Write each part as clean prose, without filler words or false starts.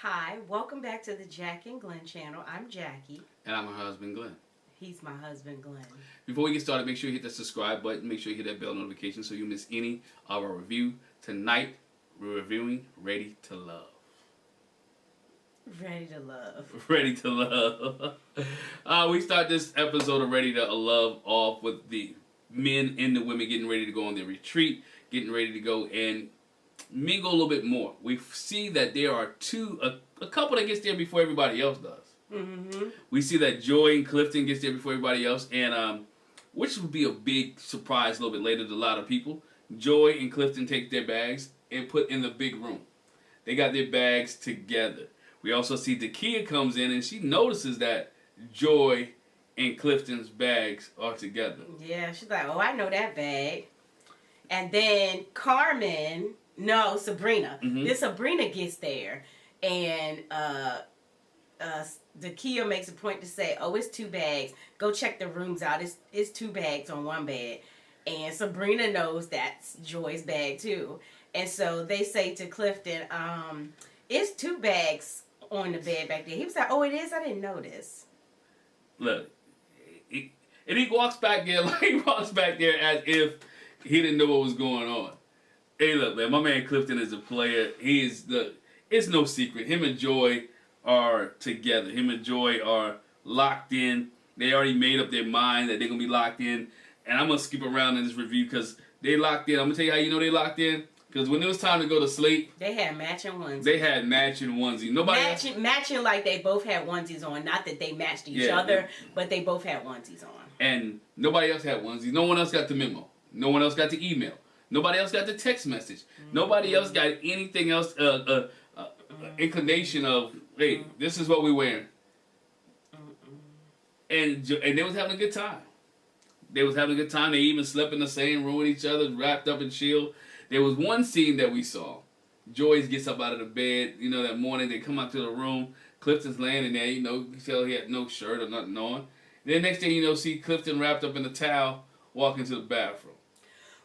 Hi, welcome back to the Jac and Glen channel. I'm Jackie. And I'm her husband, Glenn. He's my husband, Glenn. Before we get started, make sure you hit the subscribe button. Make sure you hit that bell notification so you miss any of our review. Tonight, we're reviewing Ready to Love. Ready to Love. Ready to Love. We start this episode of Ready to Love off with the men and the women getting ready to go on their retreat, getting ready to go and mingle a little bit more. We see that there are a couple that gets there before everybody else does. Mm-hmm. We see that Joi and Clifton gets there before everybody else, and which would be a big surprise a little bit later to a lot of people. Joi and Clifton take their bags and put in the big room. They got their bags together. We also see DaKiya comes in and she notices that Joi and Clifton's bags are together. Yeah, she's like, oh, I know that bag. And then Sabrina. Mm-hmm. Then Sabrina gets there, and DaKiya makes a point to say, oh, it's 2 bags. Go check the rooms out. It's 2 bags on one bed. And Sabrina knows that's Joi's bag too. And so they say to Clifton, it's 2 bags on the bed back there. He was like, oh, it is? I didn't notice. Look, and he walks back there as if he didn't know what was going on. Hey, look, man, my man Clifton is a player. It's no secret. Him and Joi are together. Him and Joi are locked in. They already made up their mind that they're going to be locked in. And I'm going to skip around in this review because they locked in. I'm going to tell you how you know they locked in. Because when it was time to go to sleep, they had matching onesies. Matching like they both had onesies on. Not that they matched each other, but they both had onesies on. And nobody else had onesies. No one else got the memo. No one else got the email. Nobody else got the text message. Mm-hmm. Nobody else got anything else, inclination of, hey, this is what we're wearing. And they was having a good time. They even slept in the same room with each other, wrapped up and chilled. There was one scene that we saw. Joi gets up out of the bed, that morning. They come out to the room. Clifton's laying in there, you can tell he had no shirt or nothing on. Then next thing see Clifton wrapped up in a towel, walking to the bathroom.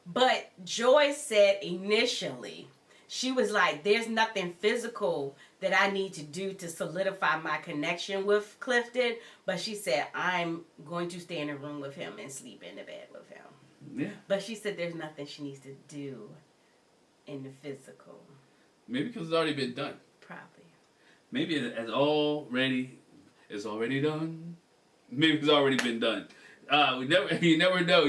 But Joi said initially, she was like, there's nothing physical that I need to do to solidify my connection with Clifton. But she said, I'm going to stay in a room with him and sleep in the bed with him. Yeah. But she said there's nothing she needs to do in the physical. Maybe because it's already been done. Probably. Maybe it's already done. Maybe it's already been done. You never know.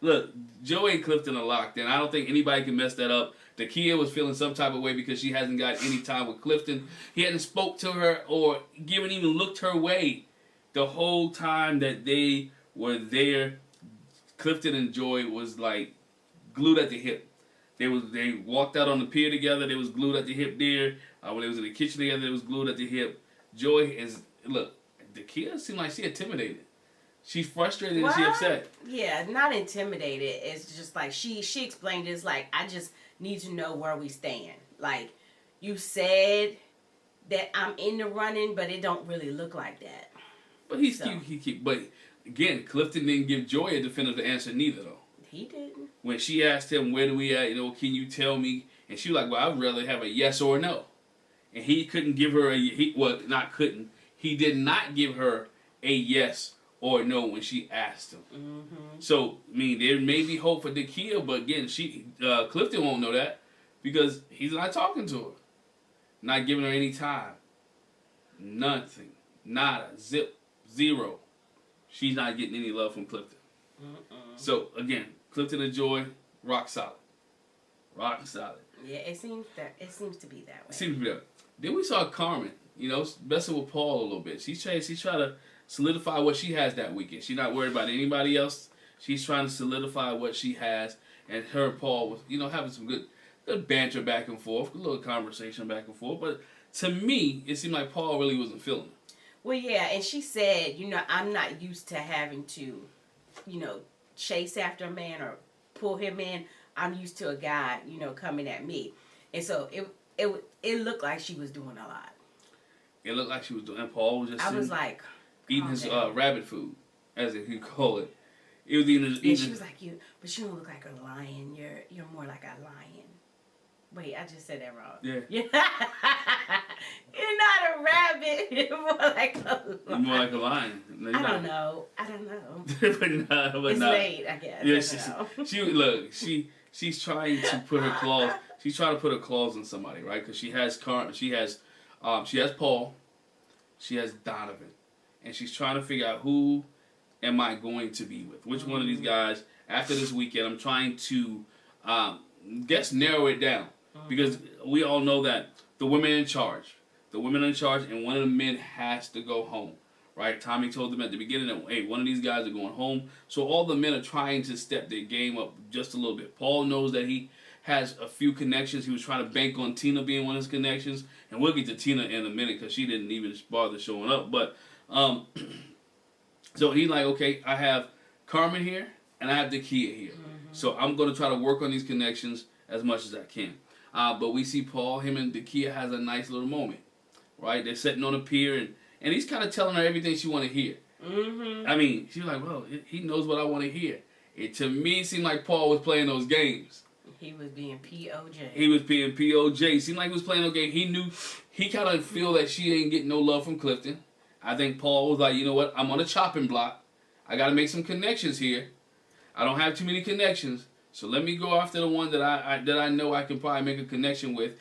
Look, Joi and Clifton are locked in. I don't think anybody can mess that up. DaKiya was feeling some type of way because she hasn't got any time with Clifton. He hadn't spoke to her or even looked her way the whole time that they were there. Clifton and Joi was like glued at the hip. They walked out on the pier together. They was glued at the hip there. When they was in the kitchen together, they was glued at the hip. DaKiya seemed like she intimidated. She's frustrated and she's upset. Yeah, not intimidated. It's just like she explained it. It's like, I just need to know where we stand. Like, you said that I'm in the running, but it don't really look like that. But but again, Clifton didn't give Joi a definitive answer neither though. He didn't. When she asked him, where do we at, can you tell me? And she was like, well, I'd rather have a yes or a no. And he couldn't give her he did not give her a yes or no when she asked him. Mm-hmm. So, there may be hope for DaKiya, but again, Clifton won't know that because he's not talking to her. Not giving her any time. Nothing. Nada. Zip. Zero. She's not getting any love from Clifton. So, again, Clifton and Joi, rock solid. Rock solid. Yeah, it seems to be that way. It seems to be that way. Then we saw Carmen, messing with Paul a little bit. She's trying to solidify what she has that weekend. She's not worried about anybody else. She's trying to solidify what she has. And her and Paul was, having some good banter back and forth, a little conversation back and forth. But to me, it seemed like Paul really wasn't feeling it. Well, yeah, and she said, I'm not used to having to, chase after a man or pull him in. I'm used to a guy, coming at me. And so it looked like she was doing a lot. It looked like she was doing, and Paul was just I was like, eating his rabbit food, as he call it. It was eating. And she was like, but you don't look like a lion. You're more like a lion. Wait, I just said that wrong. Yeah. Yeah. rabbit, more like a lion. More like a lion. I don't know. but It's late, I guess. Yeah, she's trying to put her claws. She's trying to put her claws on somebody, right? Because she has Paul, she has Donovan, and she's trying to figure out who am I going to be with? Which one of these guys after this weekend? I'm trying to narrow it down because we all know that the women are in charge. The women are in charge, and one of the men has to go home. Right? Tommy told them at the beginning that, hey, one of these guys are going home. So all the men are trying to step their game up just a little bit. Paul knows that he has a few connections. He was trying to bank on Tina being one of his connections. And we'll get to Tina in a minute because she didn't even bother showing up. But, so he's like, okay, I have Carmen here and I have DaKiya here. So I'm going to try to work on these connections as much as I can. But we see Paul, him and DaKiya has a nice little moment. Right? They're sitting on a pier and he's kind of telling her everything she want to hear. I mean, she's like, well, he knows what I want to hear. It, to me, seemed like Paul was playing those games. He was being POJ. He was being POJ. Seemed like he was playing those games. He knew, he kind of feel that she ain't getting no love from Clifton. I think Paul was like, you know what, I'm on a chopping block. I got to make some connections here. I don't have too many connections. So let me go after the one that I know I can probably make a connection with,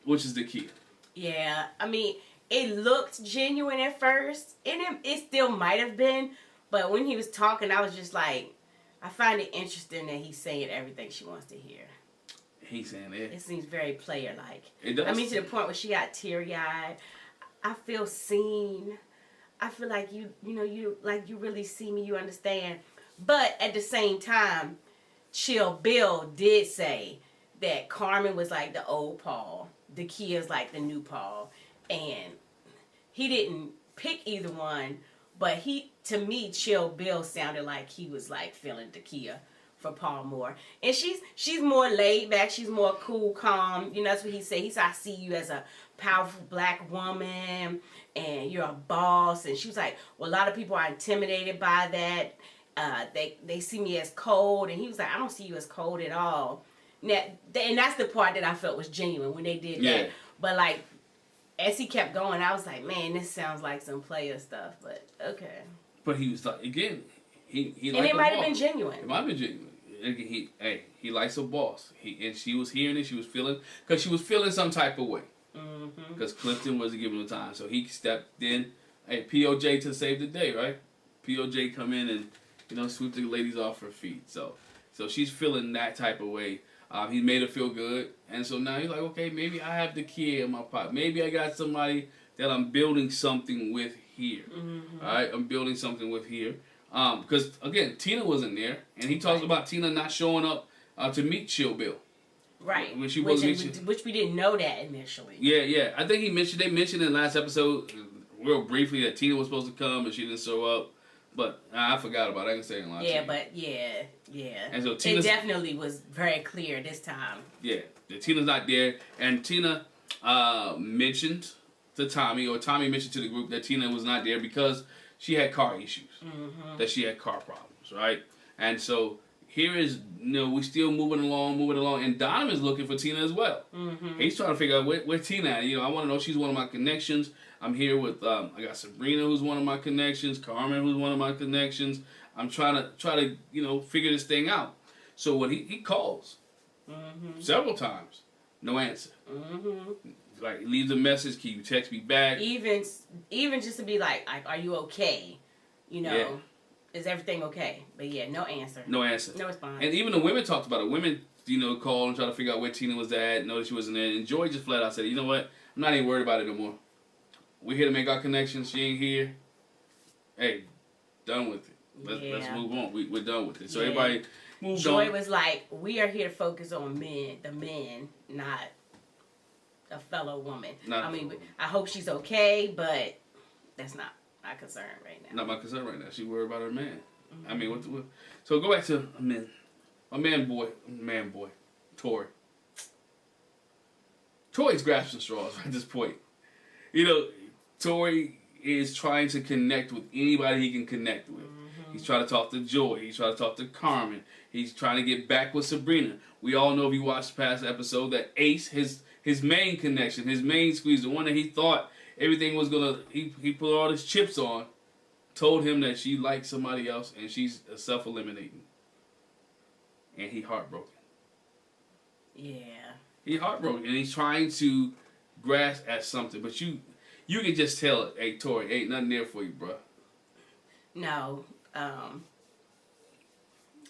which is DaKiya. Yeah, I mean, it looked genuine at first, and it still might have been, but when he was talking, I was just like, I find it interesting that he's saying everything she wants to hear. He's saying it. It seems very player-like. It does. I mean, to the point where she got teary-eyed. I feel seen. I feel like you really see me, you understand. But at the same time, Chill Bill did say that Carmen was like the old Paul. DaKiya's like the new Paul. And he didn't pick either one, but to me, Chill Bill sounded like he was like feeling DaKiya for Paul more. And she's more laid back, she's more cool, calm. You know, that's what he said. He said, I see you as a powerful black woman and you're a boss. And she was like, well, a lot of people are intimidated by that. They see me as cold. And he was like, I don't see you as cold at all. Now, and that's the part that I felt was genuine when they did that. But like, as he kept going, I was like, man, this sounds like some player stuff, but okay. But he was like, again, he and liked it might have been genuine. It might have been genuine. He likes a boss. And she was hearing it, she was feeling, because she was feeling some type of way. Because Clifton wasn't giving her time, so he stepped in. Hey, POJ to save the day, right? POJ come in and sweep the ladies off her feet. So she's feeling that type of way. He made her feel good, and so now he's like, okay, maybe I have DaKiya in my pocket. Maybe I got somebody that I'm building something with here. All right, I'm building something with here. Because again, Tina wasn't there, and he talks about Tina not showing up to meet Chill Bill. Right. When she which we didn't know that initially. Yeah. I think they mentioned in the last episode real briefly that Tina was supposed to come, and she didn't show up. But I forgot about it. I can say it in a lot. Yeah, but yeah. And so it definitely was very clear this time. Yeah, Tina's not there, and Tina mentioned to Tommy, or Tommy mentioned to the group that Tina was not there because she had car issues, that she had car problems, right? And so here is, we still moving along, and Donovan's looking for Tina as well. He's trying to figure out where Tina at. I want to know, she's one of my connections. I'm here with, I got Sabrina, who's one of my connections, Carmen, who's one of my connections. I'm trying to figure this thing out. So when he calls several times, no answer. Like, leaves a message, can you text me back? Even just to be like, are you okay? Is everything okay? But yeah, no answer. No answer. No response. And even the women talked about it. Women, called and tried to figure out where Tina was at, noticed she wasn't there. And Joy just flat out said, you know what? I'm not even worried about it no more. We're here to make our connections. She ain't here. Hey, done with it. Let's move on. We're done with it. So everybody moved on. Joy was like, we are here to focus on the men, not a fellow woman. I hope she's okay, but that's not my concern right now. Not my concern right now. She worried about her man. I mean, what? So go back to my man boy, Tori. Tori's grasping straws at this point. Tori is trying to connect with anybody he can connect with. He's trying to talk to Joy. He's trying to talk to Carmen. He's trying to get back with Sabrina. We all know, if you watched the past episode, that Ace, his main connection, his main squeeze, the one that he thought everything was gonna. He put all his chips on, told him that she liked somebody else and she's self-eliminating, and he heartbroken. Yeah. He heartbroken, and he's trying to grasp at something, but you can just tell it. Hey, Tori, ain't nothing there for you, bro. No. I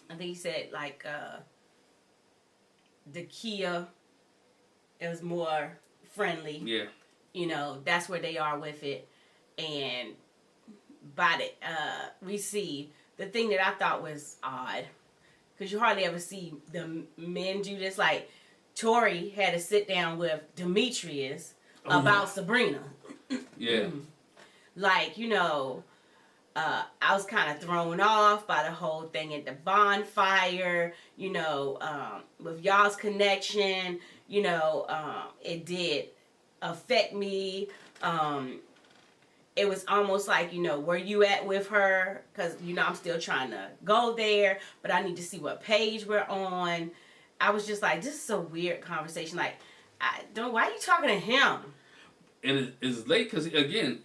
think he said like DaKiya. It was more friendly. Yeah. You know, that's where they are with it. And by the we see the thing that I thought was odd, because you hardly ever see the men do this. Like Tori had to sit down with Demetrius about Sabrina. Yeah. Like, you know, I was kind of thrown off by the whole thing at the bonfire, you know, with y'all's connection, you know, it did affect me. It was almost like, you know, where you at with her? Because, you know, I'm still trying to go there, but I need to see what page we're on. I was just like, this is a weird conversation. Like, why are you talking to him? And it's late because, again,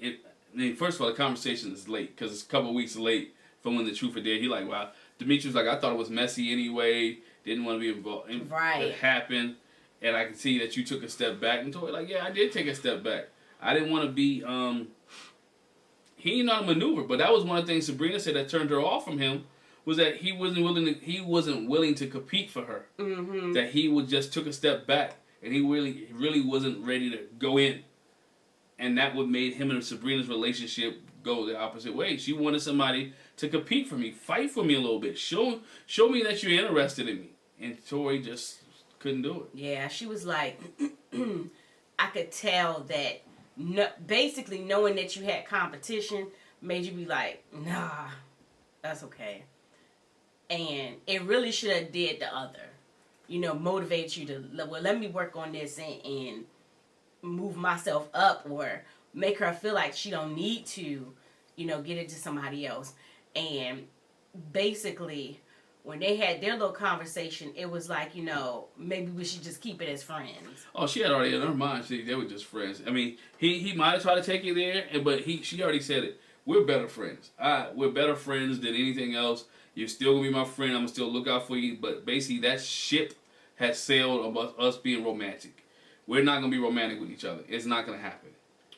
first of all, the conversation is late because it's a couple of weeks late from when the truth or dare. He like, wow. Demetrius like, I thought it was messy anyway. Didn't want to be involved. Right. It happened. And I can see that you took a step back. And Tori like, yeah, I did take a step back. I didn't want to be, he didn't know how to maneuver. But that was one of the things Sabrina said that turned her off from him, was that he wasn't willing to compete for her. Mm-hmm. That he just took a step back. And he really wasn't ready to go in. And that what made him and Sabrina's relationship go the opposite way. She wanted somebody to compete for me, fight for me a little bit, show me that you're interested in me. And Tori just couldn't do it. Yeah, she was like, I could tell that basically knowing that you had competition made you be like, nah, that's okay. And it really should have did the other. You know, motivate you to, well, let me work on this and move myself up, or make her feel like she don't need to, you know, get it to somebody else. And basically, when they had their little conversation, it was like, you know, maybe we should just keep it as friends. Oh, she had already in her mind, they were just friends. I mean, he might have tried to take it there, but she already said it. We're better friends. We're better friends than anything else. You're still going to be my friend. I'm going to still look out for you. But basically, that ship has sailed about us being romantic. We're not going to be romantic with each other. It's not going to happen.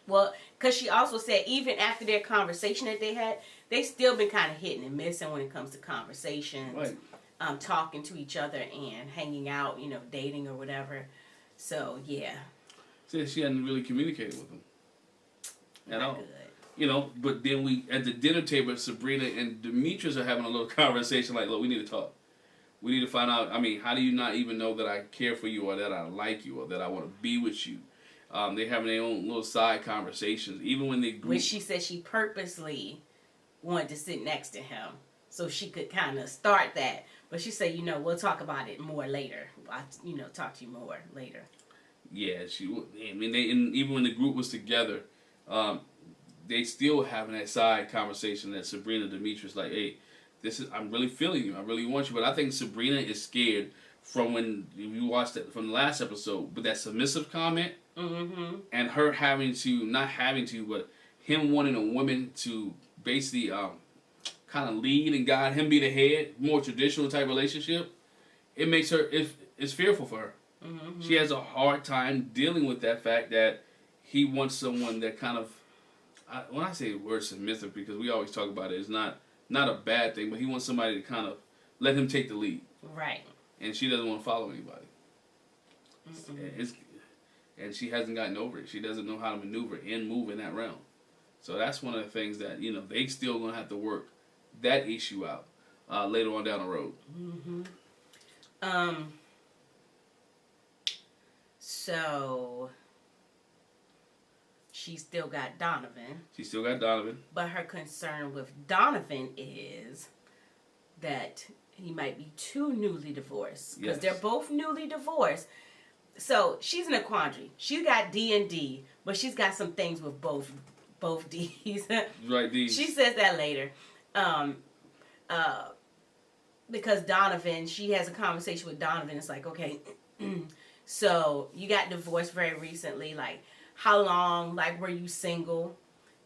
Well, because she also said even after their conversation that they had, they still been kind of hitting and missing when it comes to conversations, right. Talking to each other and hanging out, you know, dating or whatever. So, yeah. So she hadn't really communicated with them at all. Good. You know, but then at the dinner table, Sabrina and Demetrius are having a little conversation like, look, we need to talk. We need to find out, I mean, how do you not even know that I care for you or that I like you or that I want to be with you? They're having their own little side conversations. Even when they Which she said she purposely wanted to sit next to him so she could kind of start that. But she said, you know, we'll talk about it more later. I'll, you know, talk to you more later. Yeah, I mean, even when the group was together, they still having that side conversation that Sabrina and Demetrius like, hey, I'm really feeling you. I really want you. But I think Sabrina is scared from when you watched it from the last episode, but that submissive comment, and her but him wanting a woman to basically kind of lead and guide him, be the head, more traditional type relationship, it makes her, it's fearful for her. She has a hard time dealing with that fact that he wants someone that kind of, when I say the word submissive, because we always talk about it, it's not a bad thing, but he wants somebody to kind of let him take the lead. Right. And she doesn't want to follow anybody. And she hasn't gotten over it. She doesn't know how to maneuver and move in that realm. So that's one of the things that, you know, they still going to have to work that issue out later on down the road. So she still got Donovan. But her concern with Donovan is that he might be too newly divorced. Because they're both newly divorced. So she's in a quandary. She's got D and D, but she's got some things with both D's. Right, D. She says that later. Because Donovan, she has a conversation with Donovan. It's like, okay, so you got divorced very recently. Like, how long, like, were you single?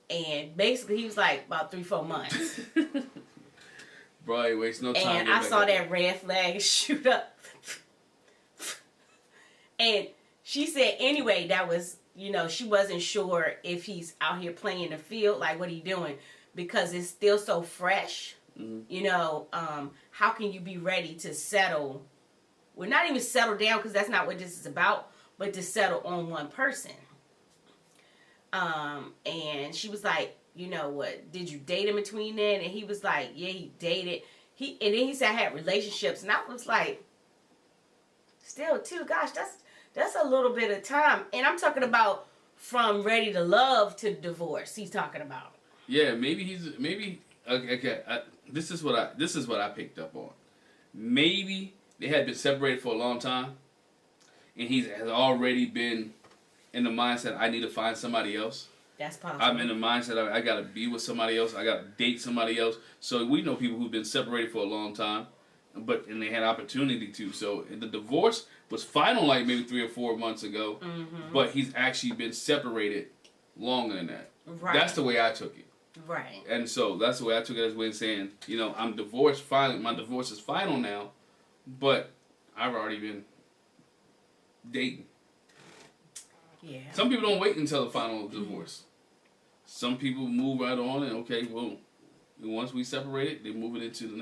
And basically, he was like, about 3-4 months. Bro, he wastes no time. And I saw that red flag shoot up. And she said, anyway, that was, you know, she wasn't sure if he's out here playing the field, like, what he doing? Because it's still so fresh. Mm-hmm. You know, how can you be ready to settle? Well, not even settle down, because that's not what this is about, but to settle on one person. And she was like, you know what, did you date him between then? And he was like, yeah, he dated. And then he said I had relationships. And I was like, still, too, gosh, that's a little bit of time. And I'm talking about from ready to love to divorce. He's talking about. Yeah, maybe. Okay. This is what I picked up on. Maybe they had been separated for a long time, and he has already been in the mindset, I need to find somebody else. That's possible. I'm in the mindset, I gotta be with somebody else. I gotta date somebody else. So we know people who've been separated for a long time, and they had opportunity to. So the divorce was final, like maybe 3 or 4 months ago, but he's actually been separated longer than that. Right. That's the way I took it. Right. And so that's the way I took it, as way of saying, you know, I'm divorced. Finally, my divorce is final now, but I've already been dating. Yeah. Some people don't wait until the final divorce. Some people move right on, and okay, well, once we separate it, they're moving into the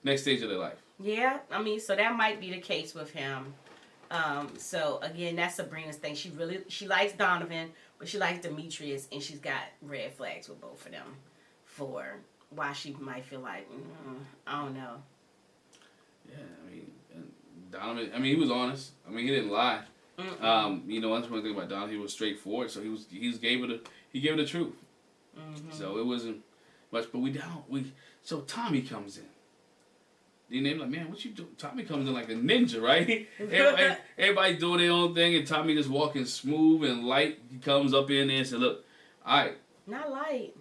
next stage of their life. Yeah, I mean, so that might be the case with him. So again, that's Sabrina's thing. She likes Donovan, but she likes Demetrius, and she's got red flags with both of them for why she might feel like, I don't know. Yeah, I mean, Donovan. I mean, he was honest. I mean, he didn't lie. You know, that's one thing about Donovan. He was straightforward, so he gave it the truth. So it wasn't much, but so Tommy comes in. And they're like, man, what you do? Tommy comes in like a ninja, right? Everybody doing their own thing, and Tommy just walking smooth and light. He comes up in there and said, look, all right. Not light,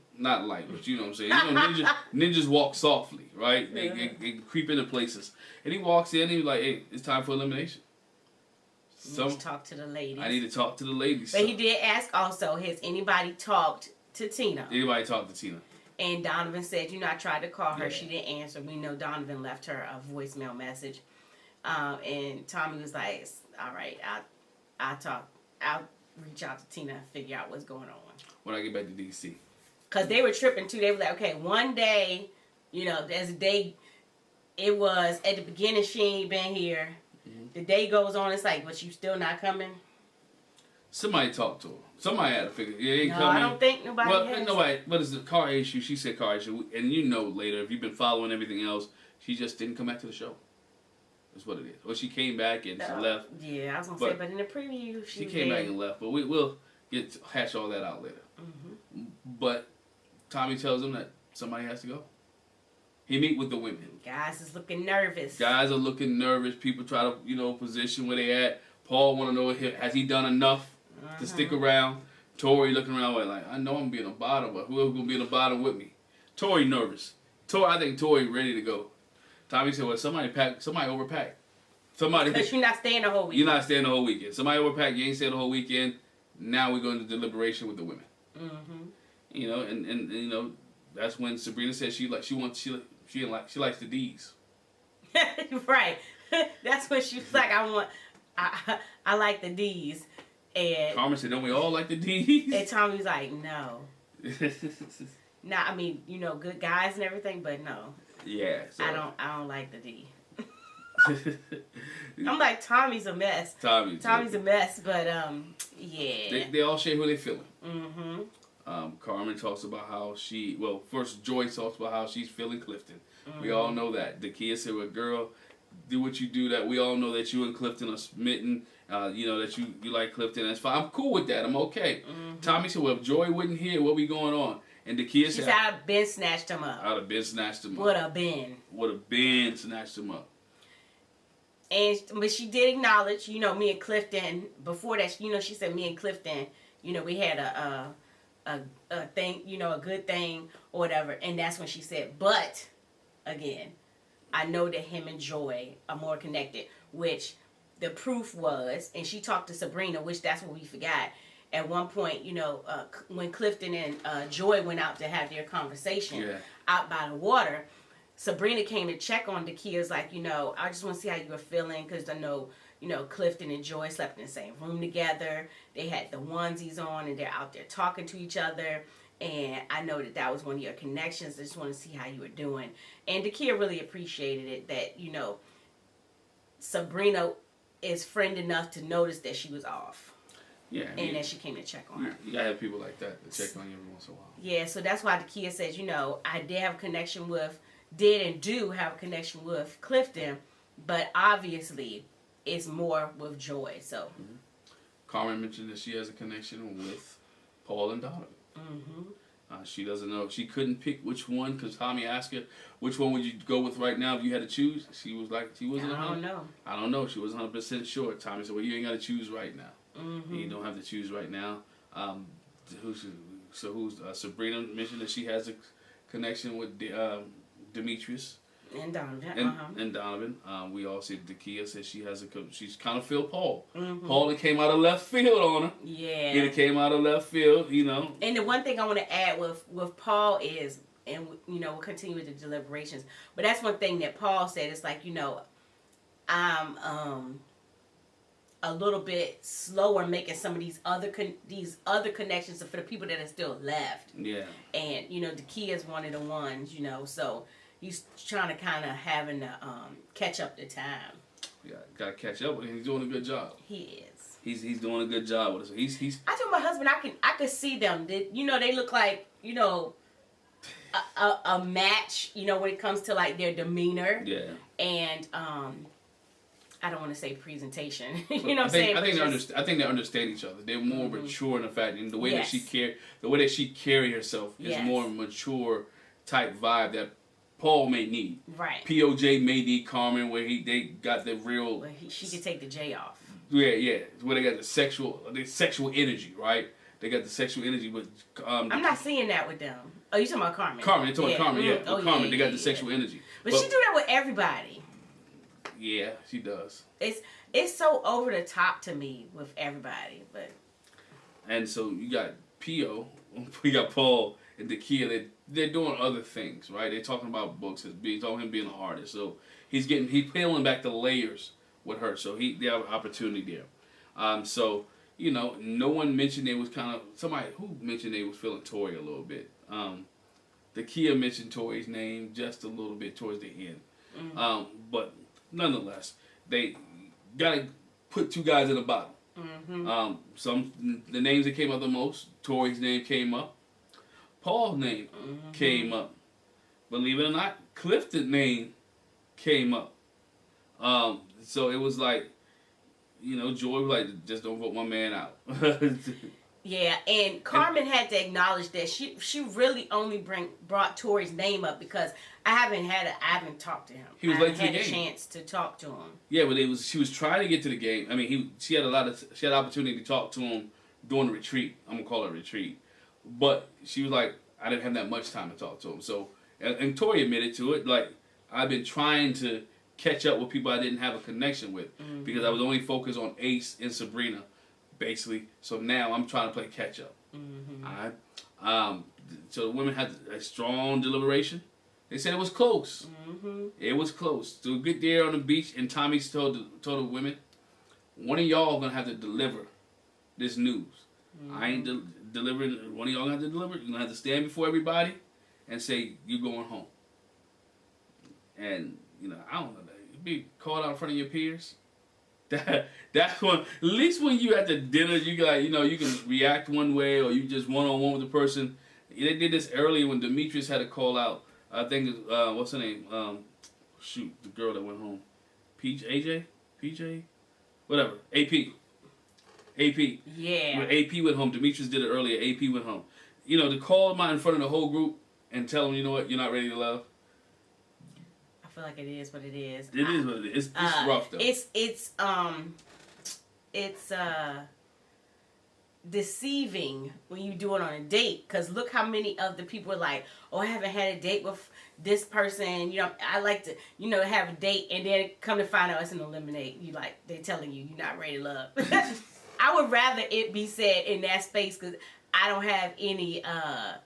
but you know what I'm saying. You know, ninjas walk softly, right? They creep into places. And he walks in and he's like, hey, it's time for elimination. So, need to talk to the ladies. I need to talk to the ladies. But he did ask also, has anybody talked to Tina? Anybody talked to Tina? And Donovan said, you know, I tried to call her. Yeah. She didn't answer. We know Donovan left her a voicemail message. And Tommy was like, all right, I'll reach out to Tina and figure out what's going on. When I get back to D.C. Because they were tripping too. They were like, okay, one day, you know, as a day, it was at the beginning, she ain't been here. The day goes on, it's like, but you still not coming? Somebody talked to her. Somebody had to figure it. Ain't no, coming. I don't think nobody has. Nobody. But it's the car issue. She said car issue. And you know later, if you've been following everything else, she just didn't come back to the show. That's what it is. Well, she came back and she left. Yeah, I was going to say, but in the preview, she came back and left. But we'll hash all that out later. But Tommy tells him that somebody has to go. He meet with the women. Guys is looking nervous. Guys are looking nervous. People try to, position where they at. Paul want to know, has he done enough to stick around? Tori looking around like, I know I'm going to be in the bottom, but whoever's going to be in the bottom with me? Tori nervous. I think Tori ready to go. Tommy said, well, somebody overpacked. Because you're not staying the whole weekend. You're not staying the whole weekend. Somebody overpacked. You ain't staying the whole weekend. Now we're going to deliberation with the women. And that's when Sabrina said she likes the D's. Right. That's what she was like. I like the D's. And Carmen said, don't we all like the D's? And Tommy's like, no. Nah, I mean, good guys and everything, but no. Yeah. So. I don't like the D. I'm like, Tommy's a mess. Tommy's a mess, but yeah. They all share who they feeling. Carmen talks about how first Joi talks about how she's feeling Clifton. We all know that. DaKiya said, well, girl, do what you do. That we all know that you and Clifton are smitten. That you like Clifton. That's fine. I'm cool with that. I'm okay. Tommy said, well, if Joi wasn't here, what be going on? And DaKiya said, I'd have been snatched him up. I'd have been snatched him up. Would have been snatched him up. But she did acknowledge, me and Clifton, before that, she said me and Clifton, we had a thing, a good thing or whatever. And that's when she said, but, again, I know that him and Joi are more connected, which the proof was, and she talked to Sabrina, which that's what we forgot. at one point, when Clifton and Joy went out to have their conversation out by the water, Sabrina came to check on DaKiya's like, I just want to see how you were feeling because I know, Clifton and Joy slept in the same room together. They had the onesies on and they're out there talking to each other. And I know that was one of your connections. I just want to see how you were doing. And DaKiya really appreciated it that, Sabrina is friend enough to notice that she was off. Yeah. And that she came to check on her. You gotta have people like that to check on you every once in a while. Yeah, so that's why DaKiya says, I do have a connection with Clifton, but obviously it's more with Joy. So Carmen mentioned that she has a connection with Paul and Donovan. She doesn't know. She couldn't pick which one because Tommy asked her, which one would you go with right now if you had to choose? She was like, she wasn't. I don't know. I don't know. She wasn't 100% sure. Tommy said, well, you ain't got to choose right now. You don't have to choose right now. Sabrina mentioned that she has a connection with Demetrius. And Donovan. And Donovan. We all see DaKiya says she's kind of feel Paul. Paul that came out of left field on her. Yeah. He came out of left field, And the one thing I want to add with Paul is, and we'll continue with the deliberations, but that's one thing that Paul said. It's like, I'm a little bit slower making some of these other connections for the people that are still left. Yeah. And DaKiya is one of the ones, so he's trying to kind of having to catch up the time. Yeah, got to catch up with him. He's doing a good job. He is. He's doing a good job with it. So I told my husband I could see them. They look like a match. When it comes to like their demeanor. Yeah. And I don't want to say presentation. You know what I'm saying? I think they understand each other. They're more mature in the fact, and the way that she carry herself is more mature type vibe that Paul may need. Right. POJ may need Carmen, where they got the real. Well, she could take the J off. Yeah. Where they got the sexual energy, right? They got the sexual energy, but I'm not seeing that with them. Oh, you talking about Carmen? Carmen, they're talking Carmen, yeah. Oh, Carmen, they got the sexual energy. But she do that with everybody. Yeah, she does. It's so over the top to me with everybody, but. And so you got P.O., we got Paul and DaKiya. They're doing other things, right? They're talking about books, talking him being an artist. So he's peeling back the layers with her. So they have an opportunity there. So no one mentioned they was somebody who mentioned they was feeling Tori a little bit. DaKiya mentioned Tori's name just a little bit towards the end. But nonetheless, they gotta put two guys in a bottle. The names that came up the most, Tori's name came up. Paul's name came up. Believe it or not, Clifton's name came up. So it was like, Joy was like, just don't vote my man out. Yeah, and Carmen had to acknowledge that she really only brought Tori's name up because I haven't talked to him. He was late to the game. I had a chance to talk to him. Yeah, but she was trying to get to the game. I mean, she had opportunity to talk to him during the retreat. I'm gonna call it a retreat, but she was like, I didn't have that much time to talk to him. So, and Tori admitted to it. Like, I've been trying to catch up with people I didn't have a connection with because I was only focused on Ace and Sabrina. Basically, so now I'm trying to play catch up. All right. So the women had a strong deliberation. They said it was close. It was close. So we get there on the beach, and Tommy told the women, one of y'all gonna have to deliver this news. I ain't delivering. One of y'all gonna have to deliver. You're gonna have to stand before everybody and say you're going home. And I don't know. You'd be called out in front of your peers. That's when, at least when you at the dinner, you got, you can react one way or you just one-on-one with the person. They did this earlier when Demetrius had to call out, I think, what's her name? The girl that went home. PJ? Whatever. AP. Yeah. When AP went home, Demetrius did it earlier, AP went home. To call him out in front of the whole group and tell him, you know what, you're not ready to love. I feel like it is what it is. It is what it is. It's rough though. It's deceiving when you do it on a date. Cause look how many of the people are like, oh, I haven't had a date with this person. I like to, have a date, and then come to find out it's an eliminate. They're telling you you're not ready to love. I would rather it be said in that space because I don't have any, I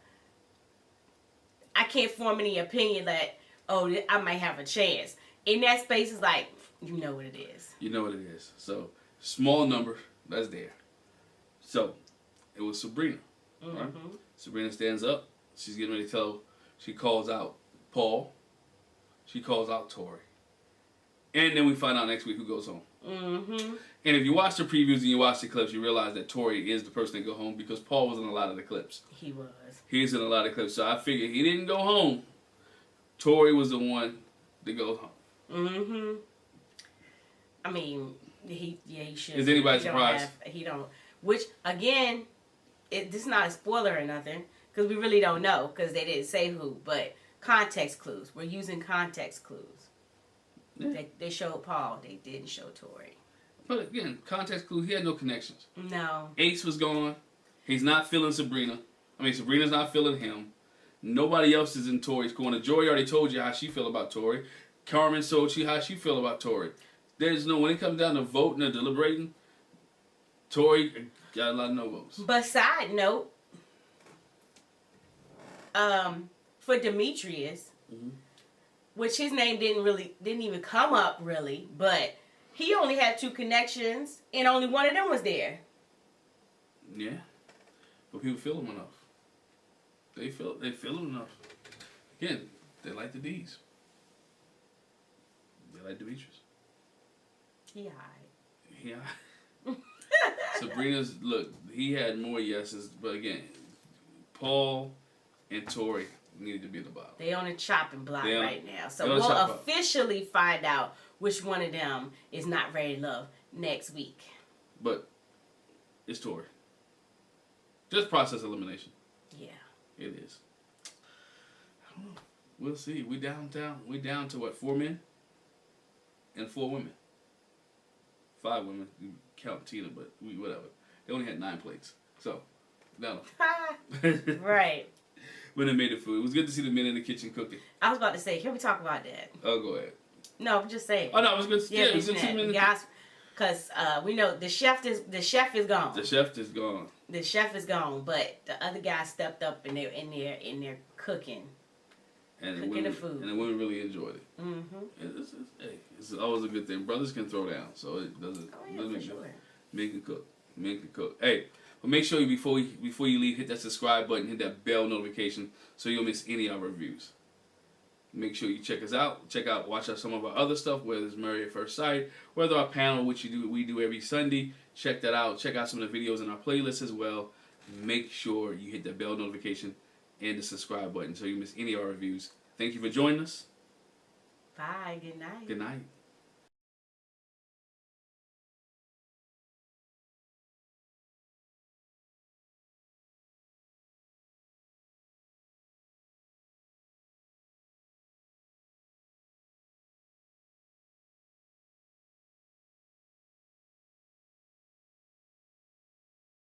can't form any opinion that, oh, I might have a chance. In that space, it's like, you know what it is. You know what it is. So, small number, that's there. So, it was Sabrina. Mm-hmm. Right? Sabrina stands up. She's getting ready to tell. She calls out Paul. She calls out Tori. And then we find out next week who goes home. Mm-hmm. And if you watch the previews and you watch the clips, you realize that Tori is the person that go home because Paul was in a lot of the clips. He was. He's in a lot of clips. So I figured he didn't go home. Tori was the one that goes home. Mm-hmm. I mean, he should. Is anybody surprised? He don't. Which, again, this is not a spoiler or nothing because we really don't know because they didn't say who. But context clues. We're using context clues. Yeah. They showed Paul. They didn't show Tori. But again, context clues. He had no connections. No. Ace was gone. He's not feeling Sabrina. I mean, Sabrina's not feeling him. Nobody else is in Tori's corner. Joy already told you how she feel about Tori. Carmen told you how she feel about Tori. There's no, when it comes down to voting or deliberating, Tori got a lot of no votes. But side note, for Demetrius, which his name didn't even come up really, but he only had 2 connections and only one of them was there. Yeah, but people feel him enough. They feel him enough. Again, they like the D's. They like Demetrius. He high. Yeah. Sabrina's, look, he had more yeses, but again, Paul and Tori needed to be at the bottom. They on a chopping block right now. So we'll officially find out which one of them is not ready to love next week. But it's Tori. Just process elimination. Yeah. It is. I don't know. We'll see. We down to what, 4 men? And 4 women. 5 women. You count Tina, but whatever. They only had 9 plates. So, no. Right. When they made the food. It was good to see the men in the kitchen cooking. I was about to say, can we talk about that? Oh, go ahead. No, I'm just saying. Oh, no, it was good. Yeah, it was good to see them in the kitchen. Because we know the chef is gone. The chef is gone. The chef is gone, but the other guy stepped up and they're in there cooking. And cooking the food. And the women really enjoyed it. Mm-hmm. It's always a good thing. Brothers can throw down, so it doesn't. Oh, yeah, for sure. Make it cook. Make it cook. Hey, but make sure before you leave, hit that subscribe button, hit that bell notification, so you'll miss any of our reviews. Make sure you check us out. Watch out some of our other stuff, whether it's Married at First Sight, whether our panel, which we do every Sunday. Check that out. Check out some of the videos in our playlist as well. Make sure you hit that bell notification and the subscribe button so you miss any of our reviews. Thank you for joining us. Bye. Good night. Good night.